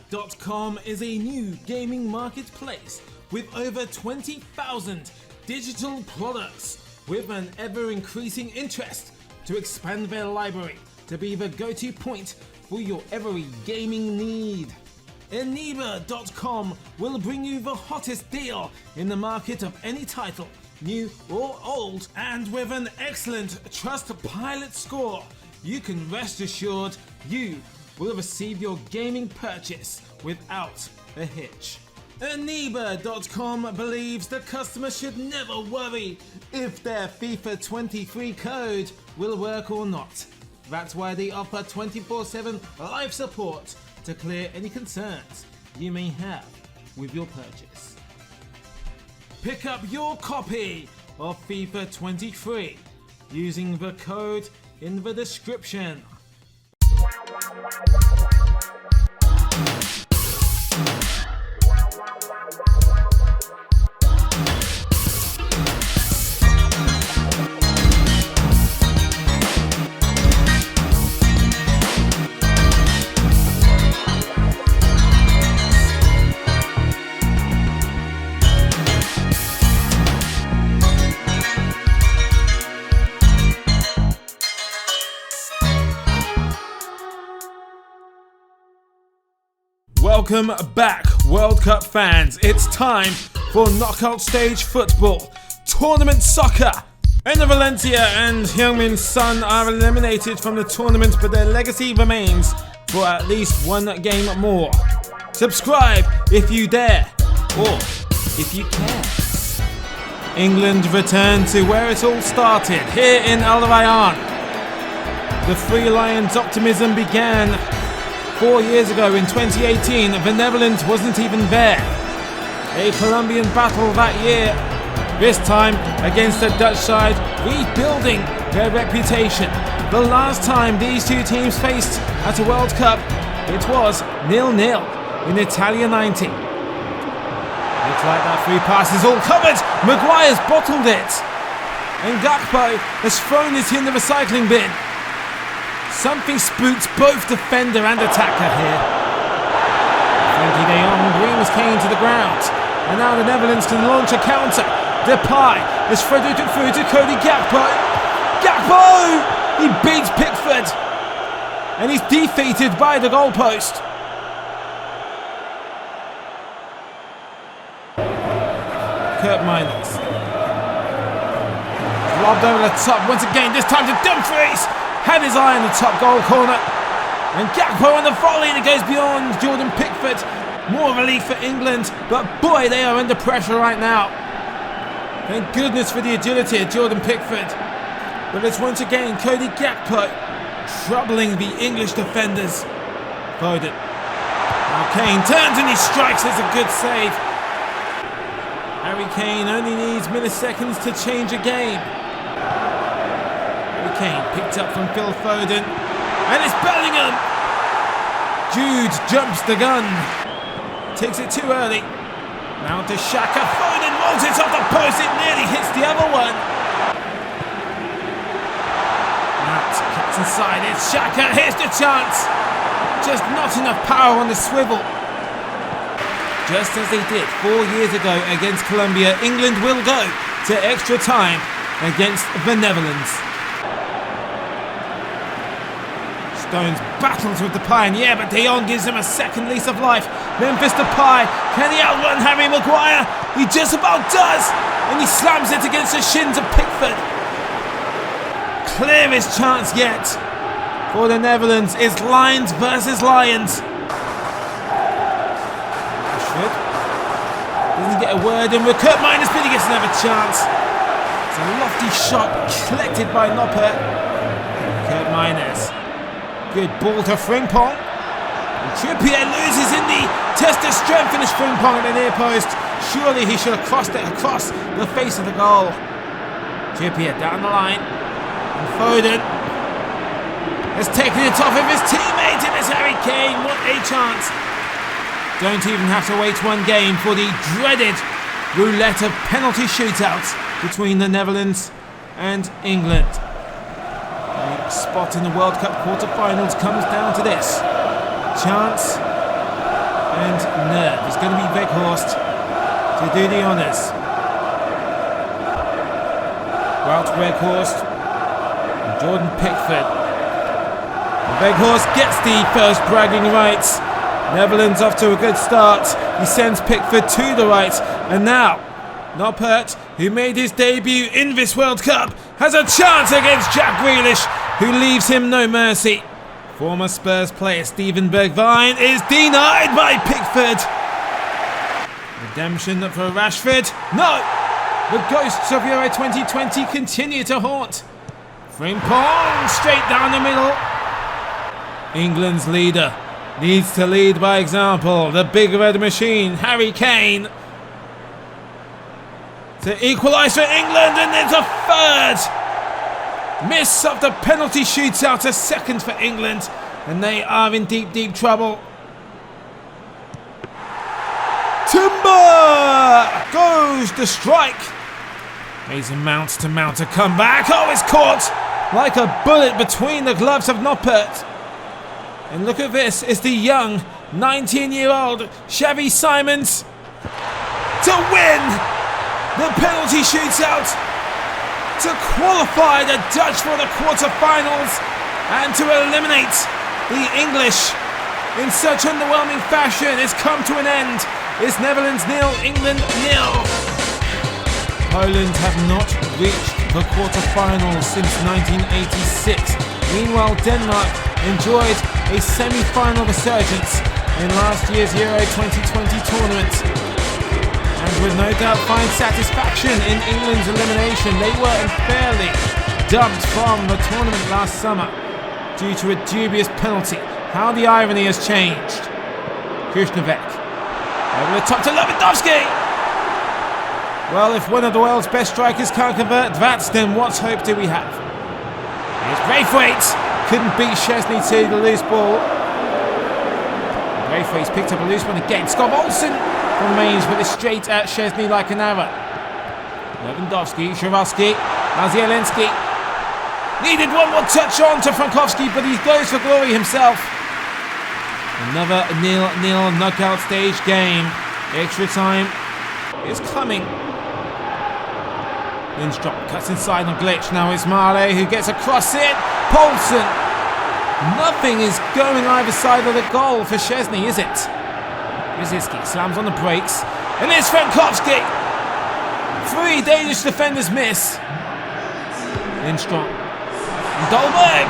Eneba.com is a new gaming marketplace with over 20,000 digital products with an ever-increasing interest to expand their library to be the go-to point for your every gaming need. Eneba.com will bring you the hottest deal in the market of any title, new or old, and with an excellent Trustpilot score, you can rest assured you will receive your gaming purchase without a hitch. Eneba.com believes the customer should never worry if their FIFA 23 code will work or not. That's why they offer 24/7 live support to clear any concerns you may have with your purchase. Pick up your copy of FIFA 23 using the code in the description. Welcome back, World Cup fans. It's time for knockout stage football, tournament soccer. Ena Valencia and Heung-min Son are eliminated from the tournament, but their legacy remains for at least one game more. Subscribe if you dare, or if you care. England return to where it all started, here in Al Rayyan. The Three Lions' optimism began 4 years ago in 2018, the Netherlands wasn't even there. A Colombian battle that year, this time against the Dutch side, rebuilding their reputation. The last time these two teams faced at a World Cup, it was 0-0 in Italia 90. Looks like that free pass is all covered. Maguire's bottled it. And Gakpo has thrown it in the recycling bin. Something spooks both defender and attacker here. Frankie de Jong brings Kane to the ground. And now the Netherlands can launch a counter. Depay is threaded it through to Cody Gakpo. Gakpo! He beats Pickford. And he's defeated by the goalpost. Kurt Miners. Lobbed over the top once again, this time to Dumfries. Had his eye on the top goal corner. And Gakpo on the volley, and it goes beyond Jordan Pickford. More relief for England, but boy, they are under pressure right now. Thank goodness for the agility of Jordan Pickford. But it's once again Cody Gakpo troubling the English defenders. Foden. Now Kane turns and he strikes. It's a good save. Harry Kane only needs milliseconds to change a game. Kane picked up from Phil Foden, and it's Bellingham. Jude jumps the gun, takes it too early. Now to Xhaka. Foden rolls it off the post. It nearly hits the other one. Matt cuts inside. It's Xhaka. Here's the chance. Just not enough power on the swivel. Just as they did 4 years ago against Colombia, England will go to extra time against the Netherlands. Stones battles with Depay, and yeah, but De Jong gives him a second lease of life. Memphis Depay, can he outrun Harry Maguire? He just about does, and he slams it against the shins of Pickford. Clearest chance yet for the Netherlands is Lions versus Lions. Rashford doesn't get a word in with Kurt Miners, but he gets another chance. It's a lofty shot collected by Noppert. Kurt Miners. Good ball to Frimpong. And Trippier loses in the test of strength, and Frimpong at the near post. Surely he should have crossed it across the face of the goal. Trippier down the line. And Foden has taken it off of his teammate, and it's Harry Kane. What a chance. Don't even have to wait one game for the dreaded roulette of penalty shootouts between the Netherlands and England. A spot in the World Cup quarter-finals comes down to this. Chance and nerve. It's going to be Weghorst to do the honours. Wout Weghorst and Jordan Pickford. And Weghorst gets the first bragging rights. Netherlands off to a good start. He sends Pickford to the right. And now, Noppert, who made his debut in this World Cup, has a chance against Jack Grealish, who leaves him no mercy. Former Spurs player Steven Bergwijn is denied by Pickford. Redemption for Rashford. No! The ghosts of Euro 2020 continue to haunt. Frimpong straight down the middle. England's leader needs to lead by example. The big red machine, Harry Kane, to equalise for England, and there's a third. Miss of the penalty shootout, a second for England, and they are in deep, deep trouble. Timber goes the strike. Mason Mount to mount a comeback. Oh, it's caught like a bullet between the gloves of Noppert. And look at this, it's the young 19-year-old Xavi Simons to win the penalty shootout, to qualify the Dutch for the quarter-finals, and to eliminate the English in such underwhelming fashion. It's come to an end. It's Netherlands 0, England 0. Poland have not reached the quarter-finals since 1986. Meanwhile, Denmark enjoyed a semi-final resurgence in last year's Euro 2020 tournament, and would no doubt find satisfaction in England's elimination. They were unfairly dumped from the tournament last summer due to a dubious penalty. How the irony has changed. Kuznetsov over the top to Lewandowski. Well, if one of the world's best strikers can't convert that, then what hope do we have? Here's Braithwaite. Couldn't beat Szczesny to the loose ball. Braithwaite's picked up a loose one again. Scott Olsen from range, but it's straight at Szczesny like an arrow. Lewandowski, Swarovski, Zielinski. Needed one more touch on to Frankowski, but he goes for glory himself. Another 0-0 knockout stage game. Extra time is coming. Lindstrom cuts inside on Glitch. Now it's Male who gets across it. Poulsen. Nothing is going either side of the goal for Szczesny, is it? Rosicky slams on the brakes. And it's Frankowski. 3 Danish defenders miss. Lindstrom. Dolberg.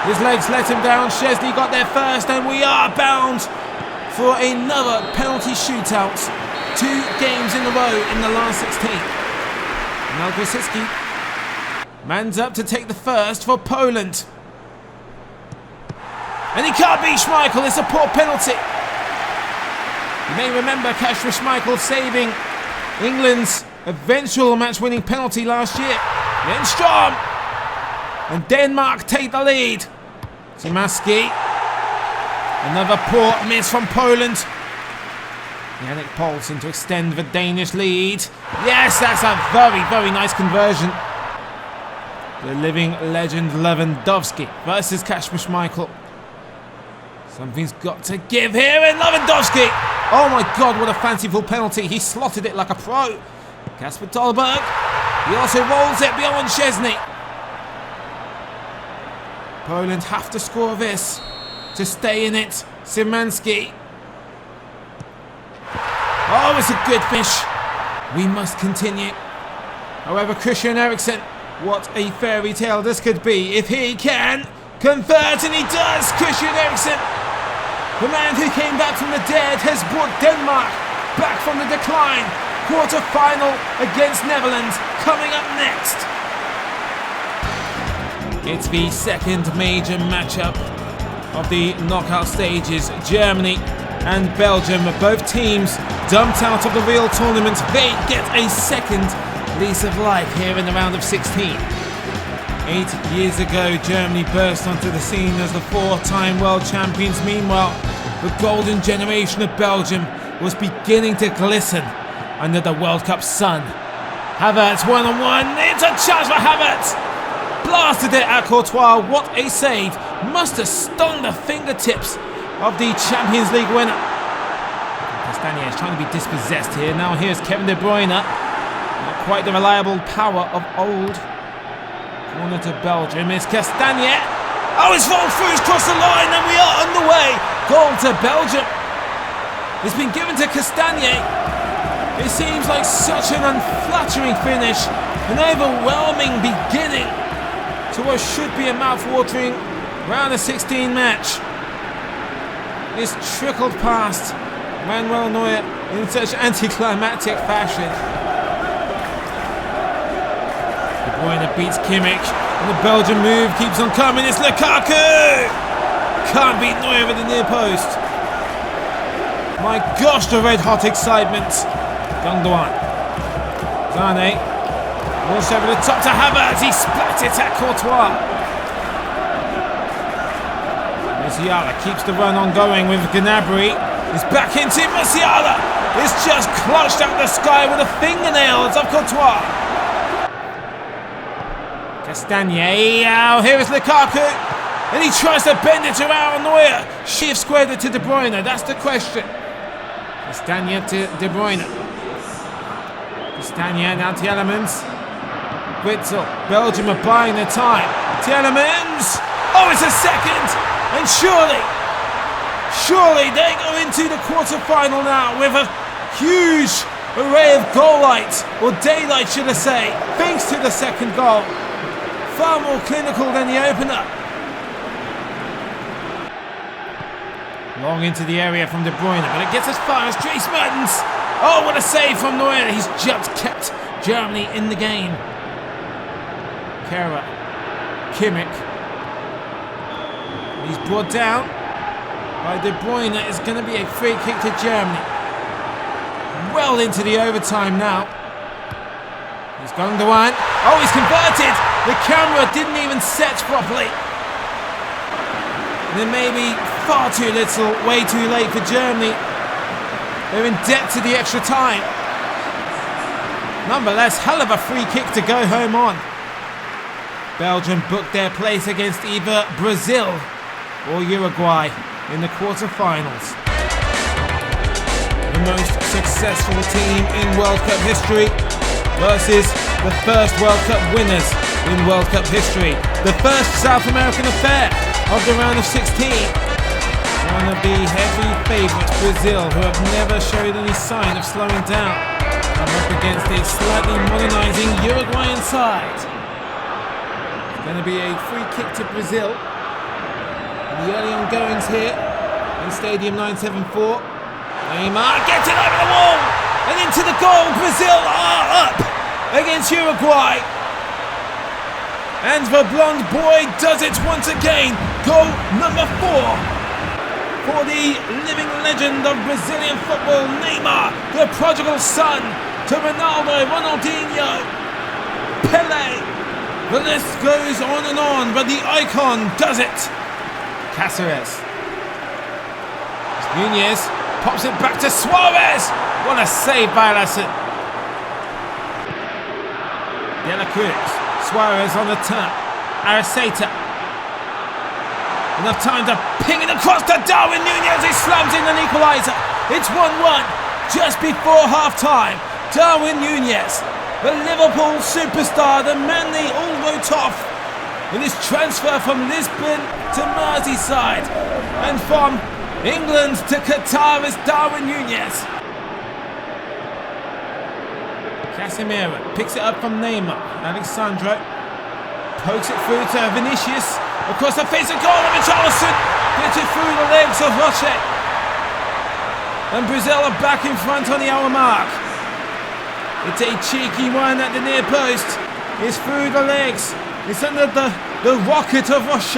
His legs let him down. Szczesny got there first, and we are bound for another penalty shootout. 2 games in a row in the last 16. Now Rosicky mans up to take the first for Poland. And he can't beat Schmeichel. It's a poor penalty. You may remember Kasper Schmeichel saving England's eventual match-winning penalty last year. Lindstrom. And Denmark take the lead. Szymański. Another poor miss from Poland. Yannick Poulsen to extend the Danish lead. Yes, that's a very, very nice conversion. The living legend Lewandowski versus Kasper Schmeichel. Something's got to give here, and Lewandowski! Oh my god, what a fanciful penalty. He slotted it like a pro. Kasper Dolberg. He also rolls it beyond Szczesny. Poland have to score this to stay in it. Szymański. Oh, it's a good finish. We must continue. However, Christian Eriksen, what a fairy tale this could be if he can convert, and he does. Christian Eriksen, the man who came back from the dead, has brought Denmark back from the decline. Quarter-final against Netherlands coming up next. It's the second major matchup of the knockout stages. Germany and Belgium, both teams dumped out of the real tournament. They get a second lease of life here in the round of 16. 8 years ago, Germany burst onto the scene as the 4-time world champions. Meanwhile, the golden generation of Belgium was beginning to glisten under the World Cup sun. Havertz one-on-one. It's a chance for Havertz. Blasted it at Courtois. What a save. Must have stung the fingertips of the Champions League winner. Castagne is trying to be dispossessed here. Now here's Kevin De Bruyne. Not quite the reliable power of old. Corner to Belgium. It's Castagne. Oh, it's rolled through. It's crossed the line and we are underway. Goal to Belgium. It's been given to Castagne. It seems like such an unflattering finish. An overwhelming beginning to what should be a mouth-watering round of 16 match. It's trickled past Manuel Neuer in such anticlimactic fashion. De Bruyne beats Kimmich, and the Belgian move keeps on coming. It's Lukaku! Can't beat Neuer with the near post. My gosh, the red-hot excitement. Gundogan. Zane. Walks over the top to Havertz. He splats it at Courtois. Musiala keeps the run on going with Gnabry. He's back into Musiala. It's just clutched out the sky with the fingernails of Courtois. Castagne. Oh, here is Lukaku. And he tries to bend it around Neuer. She have squared it to De Bruyne. That's the question. Castagne to De Bruyne. Castagne now to Tielemans. Witzel. Belgium are buying their time. Tielemans. Oh, it's a second. And surely they go into the quarter-final now with a huge array of goal light, or daylight should I say, thanks to the second goal. Far more clinical than the opener. Long into the area from De Bruyne, but it gets as far as Dries Mertens. Oh, what a save from Neuer. He's just kept Germany in the game. Kehrer. Kimmich. He's brought down by De Bruyne. It's going to be a free kick to Germany. Well into the overtime now. He's Gundogan. Oh, he's converted. The camera didn't even set properly. And it may be far too little, way too late for Germany. They're in debt to the extra time. Nonetheless, hell of a free kick to go home on. Belgium booked their place against either Brazil or Uruguay in the quarter-finals. The most successful team in World Cup history versus the first World Cup winners in World Cup history. The first South American affair of the round of 16. One of the heavy favourites, Brazil, who have never showed any sign of slowing down, come up against a slightly modernising Uruguayan side. It's going to be a free kick to Brazil. The early ongoings here in Stadium 974. Neymar gets it over the wall and into the goal. Brazil are up against Uruguay. And the blonde boy does it once again. Goal number 4 for the living legend of Brazilian football, Neymar, the prodigal son to Ronaldo, Ronaldinho, Pelé. The list goes on, but the icon does it. Cáceres. Nunez pops it back to Suarez. What a save by Alisson. De La Cruz. Suarez on the turn. Araceta. Enough time to ping it across to Darwin Nunez. He slams in an equaliser. It's 1-1 just before half-time. Darwin Nunez, the Liverpool superstar, the man they all wrote off in his transfer from Lisbon to Merseyside, and from England to Qatar is Darwin Nunez. Casemiro picks it up from Neymar. Alexandro pokes it through to Vinicius across the face of goal, and Richarlison gets it through the legs of Roche. And Brazil are back in front on the hour mark. It's a cheeky one at the near post. It's through the legs. It's under the rocket of Roche.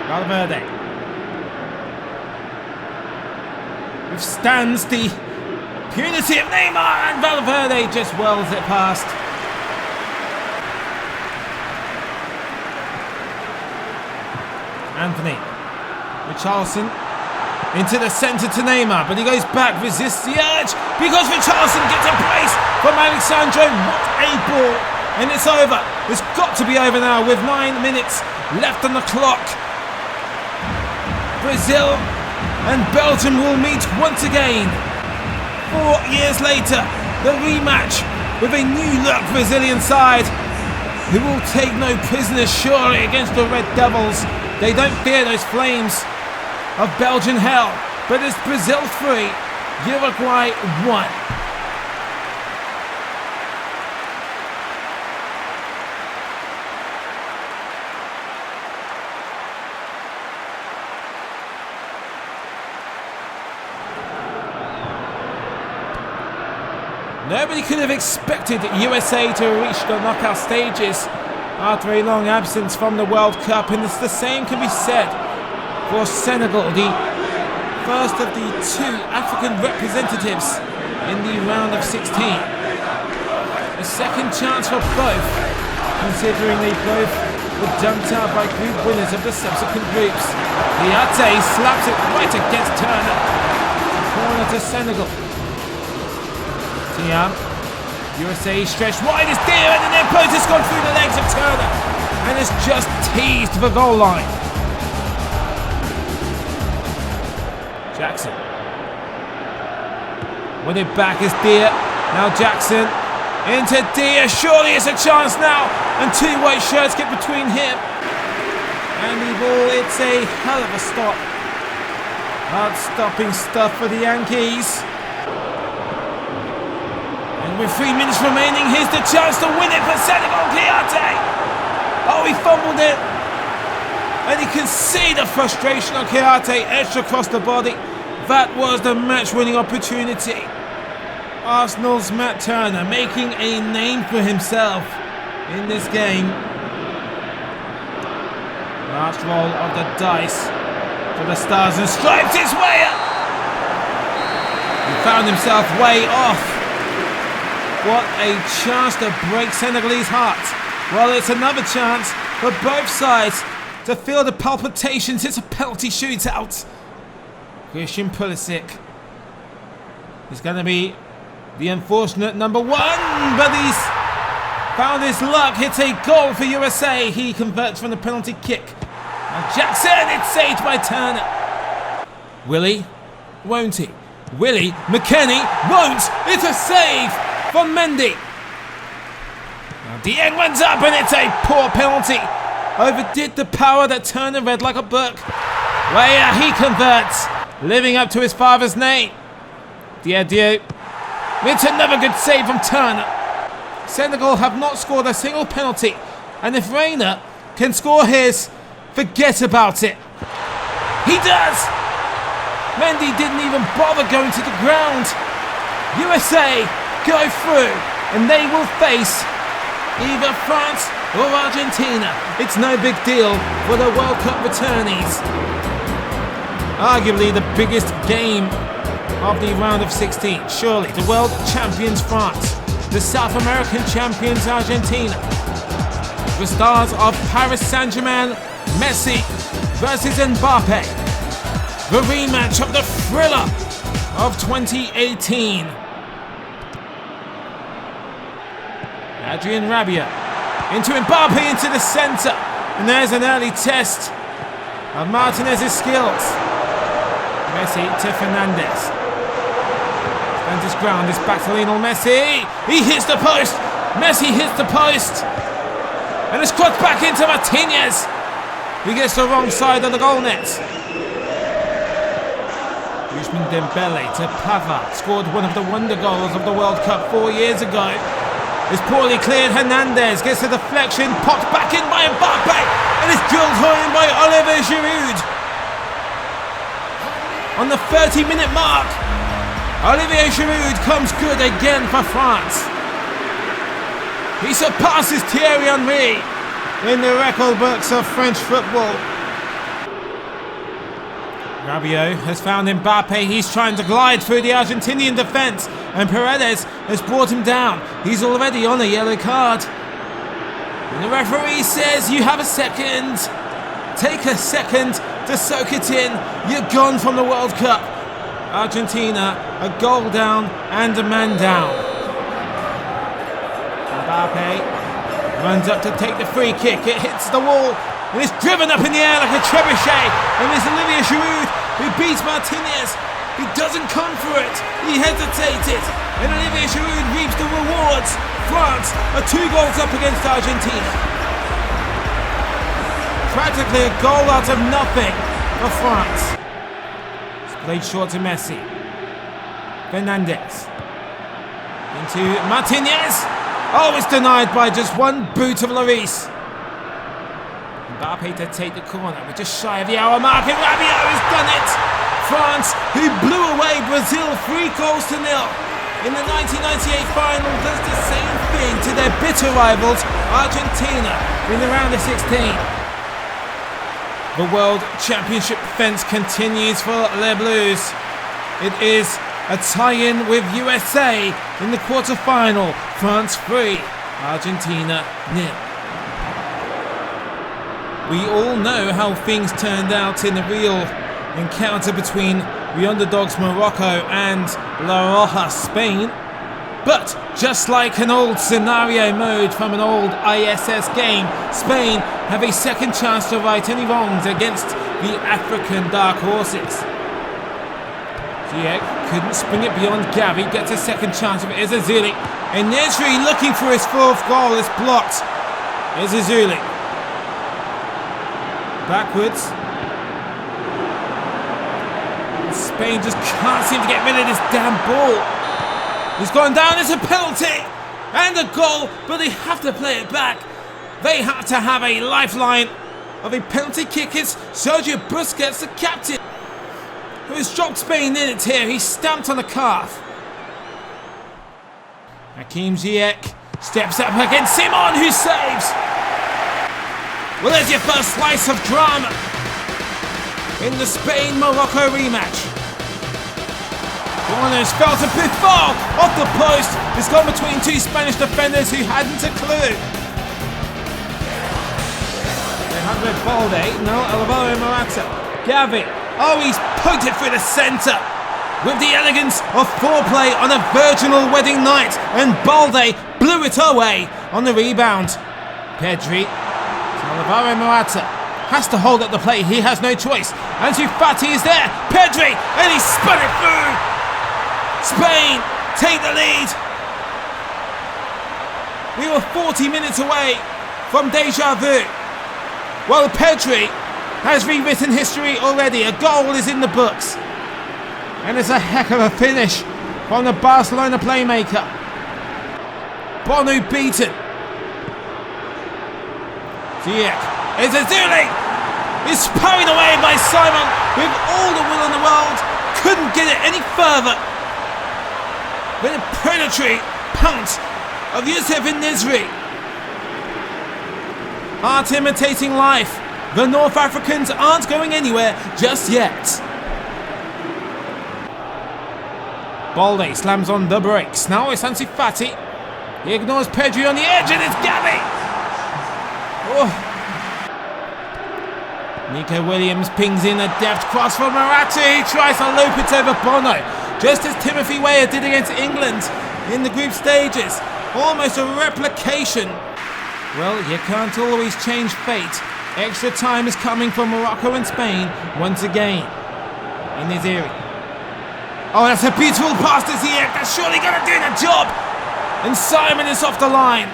Valverde withstands the punity of Neymar, and Valverde just whirls it past. Anthony. Richarlison into the centre to Neymar, but he goes back, resists the urge, because Richarlison gets a brace from Alexandro. What a ball! And it's over. It's got to be over now with 9 minutes left on the clock. Brazil and Belgium will meet once again. 4 years later, the rematch with a new-look Brazilian side who will take no prisoners surely against the Red Devils. They don't fear those flames of Belgian hell, but it's Brazil 3, Uruguay 1. Nobody could have expected USA to reach the knockout stages after a long absence from the World Cup, and the same can be said for Senegal, the first of the 2 African representatives in the round of 16. A second chance for both, considering they both were dumped out by group winners of the subsequent groups. Liate slaps it right against Turner. Corner to Senegal. Tiam. USA stretched wide as dear, and then post has gone through the legs of Turner and has just teased the goal line. Jackson. Win it back is Deer. Now Jackson into Deer. Surely it's a chance now, and 2 white shirts get between him and the ball. It's a hell of a stop. Hard stopping stuff for the Yankees. With 3 minutes remaining, here's the chance to win it for Senegal. Kouyaté! Oh, he fumbled it. And you can see the frustration on Kouyaté etched across the body. That was the match-winning opportunity. Arsenal's Matt Turner making a name for himself in this game. Last roll of the dice for the Stars and Stripes. It's way up. He found himself way off. What a chance to break Senegalese hearts. Well, it's another chance for both sides to feel the palpitations. It's a penalty shootout. Christian Pulisic is going to be the unfortunate number 1, but he's found his luck. Hits a goal for USA. He converts from the penalty kick. Now Jackson, it's saved by Turner. Willie, won't he? Willie, McKennie, won't. It's a save from Mendy. Now Dieng runs up, and it's a poor penalty. Overdid the power that Turner read like a book. Well, he converts, living up to his father's name. Diadio. It's another good save from Turner. Senegal have not scored a single penalty, and if Reina can score his, forget about it. He does. Mendy didn't even bother going to the ground. USA go through, and they will face either France or Argentina. It's no big deal for the World Cup returnees. Arguably the biggest game of the round of 16. Surely the world champions France, the South American champions Argentina, the stars of Paris Saint-Germain, Messi versus Mbappe. The rematch of the thriller of 2018. Adrien Rabiot into Mbappe into the centre, and there's an early test of Martinez's skills. Messi to Fernandez. Stands his ground, it's back to Lionel Messi. He hits the post. Messi hits the post, and it's crossed back into Martinez. He gets the wrong side of the goal net. Ousmane Dembele to Pavard, scored one of the wonder goals of the World Cup 4 years ago. It's poorly cleared. Hernandez gets a deflection, popped back in by Mbappe, and it's drilled home by Olivier Giroud. On the 30-minute mark, Olivier Giroud comes good again for France. He surpasses Thierry Henry in the record books of French football. Rabiot has found Mbappe. He's trying to glide through the Argentinian defence, and Paredes has brought him down. He's already on a yellow card. And the referee says, you have a second. Take a second to soak it in. You're gone from the World Cup. Argentina, a goal down and a man down. Mbappe runs up to take the free kick. It hits the wall and it's driven up in the air like a trebuchet. And there's Olivier Giroud who beats Martinez. He doesn't come for it. He hesitated. And Olivier Giroud reaps the rewards. France are 2 goals up against Argentina. Practically a goal out of nothing for France. It's played short to Messi. Fernandez. Into Martinez. Oh, it's denied by just one boot of Lloris. Mbappe to take the corner. We're just shy of the hour mark and Rabiot has done it. France, who blew away Brazil 3 goals to 0 in the 1998 final, does the same thing to their bitter rivals Argentina in the round of 16. The World Championship defense continues for Les Bleus. It is a tie-in with USA in the quarter-final. France 3, Argentina 0. We all know how things turned out in the real encounter between the underdogs Morocco and La Roja Spain. But just like an old scenario mode from an old ISS game, Spain have a second chance to right any wrongs against the African dark horses. Ziyech couldn't spring it beyond Gavi, gets a second chance with Ezazuli. And Nesri looking for his 4th goal is blocked. Ezazuli. Backwards. Spain just can't seem to get rid of this damn ball. He's gone down, it's a penalty and a goal, but they have to play it back. They have to have a lifeline of a penalty kick. It's Sergio Busquets, the captain, who has dropped Spain in it here. He's stamped on the calf. Hakim Ziyech steps up against Simon, who saves. Well, there's your first slice of drama in the Spain-Morocco rematch. Corners fell to Buffon off the post. It's gone between 2 Spanish defenders who hadn't a clue. Alejandro Balde, no, Alvaro Morata. Gavi, oh, he's poked it through the centre with the elegance of foreplay on a virginal wedding night, and Balde blew it away on the rebound. Pedri, Alvaro Morata has to hold up the play. He has no choice. Ansu Fati is there. Pedri, and he spun it through. Spain take the lead. We were 40 minutes away from deja vu. Well, Pedri has rewritten history already. A goal is in the books. And it's a heck of a finish from the Barcelona playmaker. Bonu beaten. Ziyech. It's Ezazuli. He's parried away by Simon with all the will in the world. Couldn't get it any further. With a predatory punt of Youssef Nesri. Art imitating life. The North Africans aren't going anywhere just yet. Balde slams on the brakes. Now it's Ansu Fati. He ignores Pedri on the edge, and it's Gavi. Oh. Nico Williams pings in a deft cross from Morata. He tries to loop it over Bono, just as Timothy Weah did against England in the group stages. Almost a replication. Well, you can't always change fate. Extra time is coming for Morocco and Spain once again in this area. Oh, that's a beautiful pass to Ziyech. That's surely going to do the job. And Simon is off the line.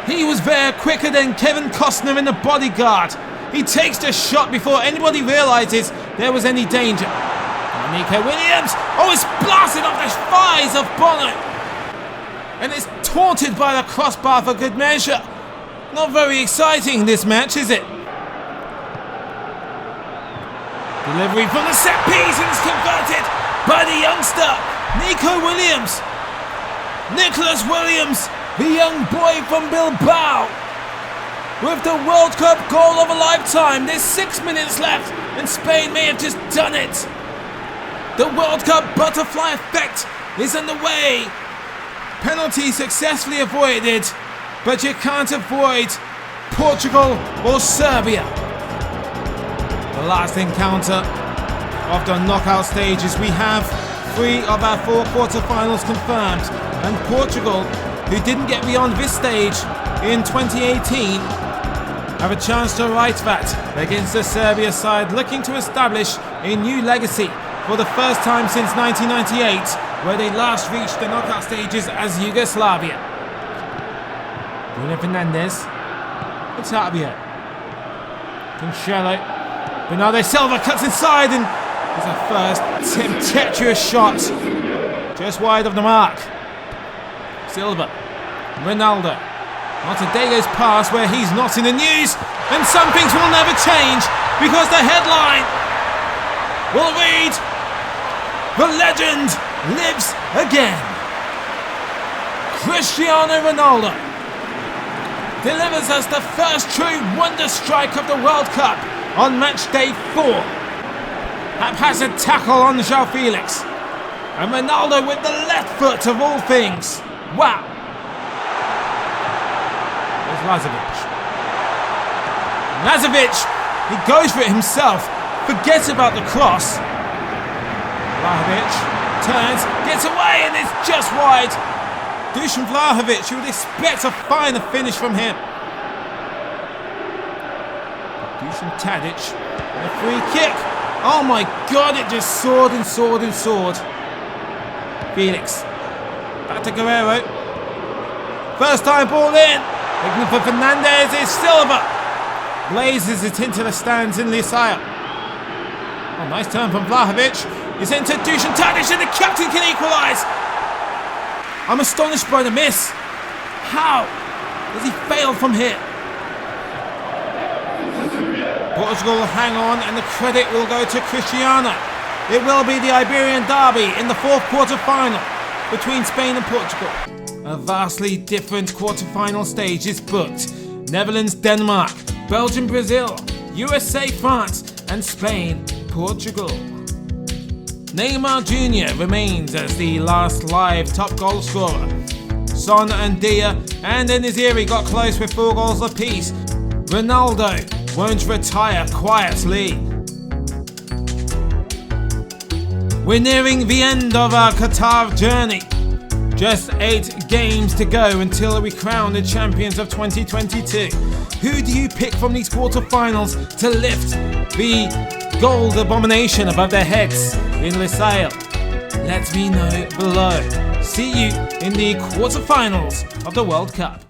He was there quicker than Kevin Costner in The Bodyguard. He takes the shot before anybody realizes there was any danger. And Nico Williams, oh, it's blasted off the thighs of Bono. And it's taunted by the crossbar for good measure. Not very exciting, this match, is it? Delivery from the set piece, and it's converted by the youngster, Nico Williams. Nicholas Williams, the young boy from Bilbao, with the World Cup goal of a lifetime. There's 6 minutes left, and Spain may have just done it. The World Cup butterfly effect is underway. Penalty successfully avoided, but you can't avoid Portugal or Serbia. The last encounter of the knockout stages. We have 3 of our 4 quarterfinals confirmed, and Portugal, who didn't get beyond this stage in 2018, have a chance to right that against the Serbia side looking to establish a new legacy for the first time since 1998, where they last reached the knockout stages as Yugoslavia. Bruno Fernandes. Otavio. Cancelo. Bernardo Silva cuts inside and is a first tempestuous shot. Just wide of the mark. Silva. Ronaldo. Montedego's pass where he's not in the news. And some things will never change because the headline will read, "The legend lives again." Cristiano Ronaldo delivers us the first true wonder strike of the World Cup on match day 4. Haphazard tackle on João Felix. And Ronaldo with the left foot of all things. Wow. There's Lazovic. Lazovic, he goes for it himself. Forgets about the cross. Vlahovic turns, gets away, and it's just wide. Dusan Vlahovic, you would expect a finer finish from him. Dusan Tadic, and a free kick. Oh my god, it just soared and soared and soared. Felix, back to Guerrero. First time ball in. Looking for Fernandes is Silva. Blazes it into the stands in Lusail. Oh, nice turn from Vlahovic. It's into Dusan Tadic and the captain can equalise. I'm astonished by the miss. How does he fail from here? Portugal will hang on and the credit will go to Cristiano. It will be the Iberian derby in the 4th quarter-final between Spain and Portugal. A vastly different quarter-final stage is booked. Netherlands, Denmark, Belgium, Brazil, USA, France, and Spain, Portugal. Neymar Jr. remains as the last live top goal scorer. Son and Dia and Enesiri got close with 4 goals apiece. Ronaldo won't retire quietly. We're nearing the end of our Qatar journey. Just 8 games to go until we crown the champions of 2022. Who do you pick from these quarterfinals to lift the gold abomination above their heads in Lusail? Let me know below. See you in the quarterfinals of the World Cup.